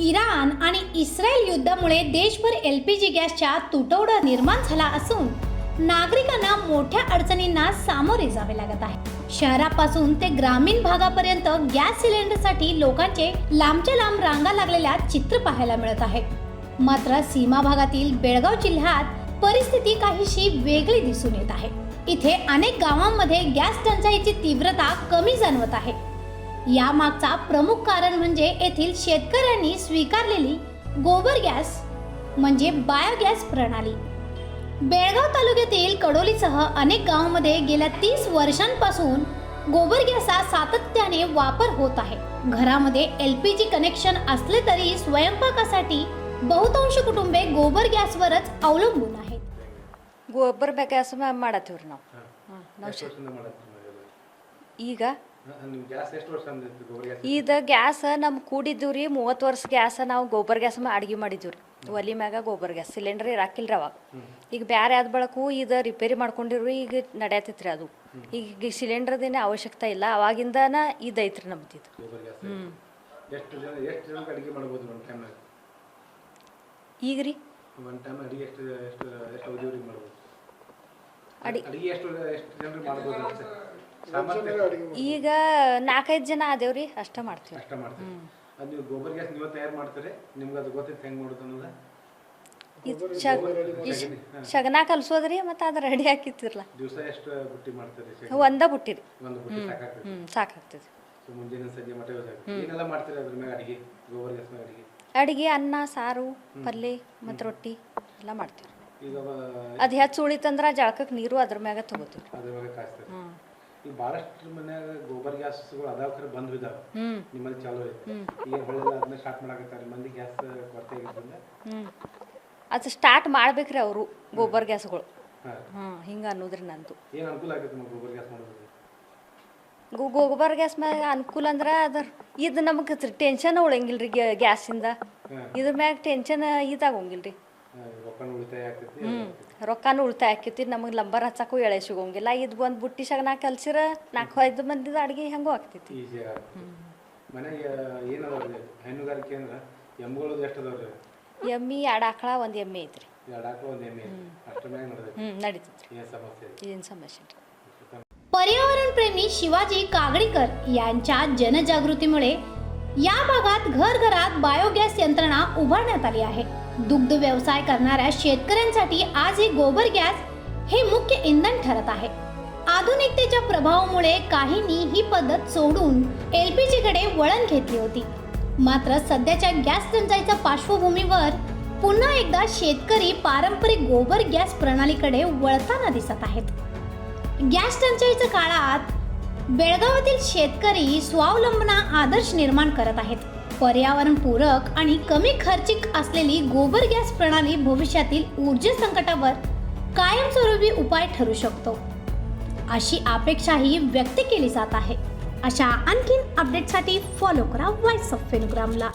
इराण आणि इस्रायल युद्धामुळे देशभर एलपीजी गॅसचा तुटवडा निर्माण झाला असून नागरिकांना मोठ्या अडचणींना सामोरे जावे लागत आहे। शहरापासून ते ग्रामीण भागापर्यंत गॅस सिलेंडरसाठी लोकांचे लांबच्या लांब रांगा लागलेल्या चित्र पाहायला मिळत आहे। मात्र सीमा भागातील बेळगाव जिल्ह्यात परिस्थिती काहीशी वेगळी दिसून येत आहे। इथे अनेक गावांमध्ये गॅस टंचाईची तीव्रता कमी जाणवत आहे। या मागचा प्रमुख कारण म्हणजे येथील शेतकऱ्यांनी स्वीकारलेली गोबर गॅस म्हणजे बायोगॅस प्रणाली। बेळगाव तालुक्यातील कडोलीसह अनेक गावांमध्ये गेल्या 30 वर्षांपासून गोबर गॅसचा सातत्याने वापर होत आहे। घरामध्ये एलपीजी कनेक्शन असले तरी स्वयंपाकासाठी बहुतांश कुटुंबे गोबर गॅसवरच अवलंबून आहेत। गोबर ಗ್ಯಾಸ್ ಮಾಡತ್ತೀವ್ರಿ ಈಗ ಇದು ಗ್ಯಾಸ್ ನಮ್ ಕೂಡಿದ್ದೀವ್ರಿ 30 ವರ್ಷ ಗ್ಯಾಸ್ ನಾವು ಗೋಬರ್ ಗ್ಯಾಸ್ ಅಡ್ಗೆ ಮಾಡಿದ್ದೀವ್ರಿ। ಒಲಿ ಮ್ಯಾಗ ಗೋಬರ್ ಗ್ಯಾಸ್ ಸಿಲಿಂಡರ್ ಇರಾಕಿಲ್ರಿ ಅವಾಗ। ಈಗ ಬ್ಯಾರೆ ಆದ ಬಳಕು ಇದು ರಿಪೇರಿ ಮಾಡ್ಕೊಂಡಿವ್ರಿ, ಈಗ ನಡೆಯತೈತ್ರಿ ಅದು। ಈಗ ಸಿಲಿಂಡರ್ದೇನೆ ಅವಶ್ಯಕತೆ ಇಲ್ಲ, ಅವಾಗಿಂದನ ಇದೈತ್ರಿ ನಮ್ದು ಇದು। ಈಗ ರೀ ಈಗ 4-5 ಜನ ಆದೇವ್ರಿ, ಅಷ್ಟ ಮಾಡ್ತೀವಿ। ನೀವು ಗೋಬರ್ ಗ್ಯಾಸ್ ನೀವು ತಯಾರು ಮಾಡ್ತೀರಿ, ನಿಮ್ಗೆ ಅದು ಗೊತ್ತೈತೆ ಹೆಂಗೆ ಮಾಡೋದು ಅನ್ನೋದು? ಶಗನ ಕಲ್ಸೋದ್ರಿ, ಮತ್ತೆ ಅದು ರೆಡಿ ಹಾಕಿತ್ತಿರಲ್ಲ। ದಿವಸ ಎಷ್ಟು ಬುಟ್ಟಿ ಮಾಡ್ತೀರಿ? ಒಂದ ಬುಟ್ಟಿರಿ, ಒಂದು ಬುಟ್ಟಿ ಸಾಕಾಗ್ತದೆ? ಸಾಕಾಗ್ತದೆ। ಮುಂಜಾನೆ ಸಂಜೆ ಮಟ್ಟ ಏನೆಲ್ಲ ಮಾಡ್ತೀರಿ ಅದ್ರ ಮ್ಯಾಗ ಅಡಿಗೆ? ಗೋಬರ್ ಗ್ಯಾಸ್ ಮ್ಯಾಗ ಅಡಿಗೆ ಅನ್ನ ಸಾರು ಪಲ್ಯ ಮತ್ತು ರೊಟ್ಟಿ ಎಲ್ಲ ಮಾಡ್ತೀವಿ। ಈಗ ಅದು ಹೆಚ್ಚು ಉಳಿತಂದ್ರೆ ಜಳಕಕ್ಕೆ ನೀರು ಅದ್ರ ಮ್ಯಾಗ ತಗೋತೀವಿ, ಅದ್ರ ಮ್ಯಾಗ ಕಾಯಿಸ್ತೀವಿ। ಈಗ ಭಾಳಷ್ಟು ಮನ್ಯಾಗ ಗೋಬರ್ ಗ್ಯಾಸ್ಗಳು ಅದಾವ, ಖರೆ ಬಂದ್ ಬಿದ್ದಾವ, ನಿಮ್ಮಲ್ಲಿ ಚಾಲೂ ಐತೆ। ಈಗ ಹೊಳ್ಳೆಲ್ಲ ಅದನ್ನ ಸ್ಟಾರ್ಟ್ ಮಾಡಕತ್ತಾರೆ, ಮಂದಿ ಗ್ಯಾಸ್ ಕೊರತೆ ಆಗಿದ್ದರಿಂದ ಅದು ಸ್ಟಾರ್ಟ್ ಮಾಡ್ಬೇಕ್ರಿ ಅವರು ಗೋಬರ್ ಗ್ಯಾಸ್ಗಳು। ಹಿಂಗೆ ಅನ್ನೋದ್ರಿ ನಂದು। ಏನು ಅನುಕೂಲ ಆಗೈತೆ ನಮ್ಗೆ ಗೋಬರ್ ಗ್ಯಾಸ್ ಮಾಡೋದು? ಗೋಬರ್ ಗ್ಯಾಸ್ ಮ್ಯಾಗ ಅನುಕೂಲ ಅಂದ್ರೆ ಅದ್ರ ಇದು ನಮಗೆ ಟೆನ್ಷನ್ ಉಳಂಗಿಲ್ರಿ ಗ್ಯಾಸಿಂದ। ಇದ್ರ ಮ್ಯಾಗ ಟೆನ್ಷನ್ ಇದಾಗೋಂಗಿಲ್ರಿ, ರೊಕ್ಕನೂ ಉಳಿತಾಯ ಆಕೈತಿ, ನಮಗೆ ಲಂಬರ್ ಹಚ್ಚಕ್ಕೂ ಎಳೆ ಸಿಗೋಂಗಿಲ್ಲ। ಇದು ಒಂದು ಬುಟ್ಟಿ ಶಗನ ಕಲ್ಸಿರ 4-5 ಮಂದಿದ ಅಡುಗೆ ಹೆಂಗೋ ಆಗ್ತೈತಿ। ಮನೆಗೆ ಏನದಾವ್ರಿ ಹೈನುಗಾರಿಕೆ ಅಂದ್ರೆ ಎಮ್ಮೆಗಳು ಎಷ್ಟು ಅದಾವ್ರಿ? ಎಮ್ಮಿ 2 ಆಕಳ 1 ಎಮ್ಮೆ ಐತ್ರಿ। 2 ಆಕಳ 1 एम अष्ट नडीतैत्ರಿ, ಏನು ಸಮಸ್ಯೆ? ಏನು ಸಮಸ್ಯೆ? पर्यावरण प्रेमी शिवाजी कागडीकर यांच्या जनजागृतीमुळे या भागात घरघरात बायोगॅस यंत्रणा उभारण्यात आली आहे। दुग्ध व्यवसाय करणाऱ्या शेतकऱ्यांसाठी आज हे गोबर गॅस हे मुख्य इंधन ठरत आहे। आधुनिकतेच्या प्रभावामुळे काहींनी ही पद्धत सोडून एलपीजी कडे वळण घेतली होती। मात्र सध्याच्या गॅस टंचाईच्या पार्श्वभूमीवर पुन्हा एकदा शेतकरी पारंपरिक गोबर गॅस प्रणालीकडे वळताना दिसत आहेत। गॅस टंचाईच्या काळात बेळगावातील शेतकरी स्वावलंबना आदर्श निर्माण करत आहेत। पर्यावरणपूरक आणि कमी खर्चिक असलेली गोबर गॅस प्रणाली भविष्यातील ऊर्जा संकटावर कायमस्वरूपी उपाय ठरू शकतो, अशी अपेक्षाही व्यक्त केली जात आहे। अशा आणखीन अपडेटसाठी फॉलो करा व्हॉइस ऑफ फेनुग्रामला।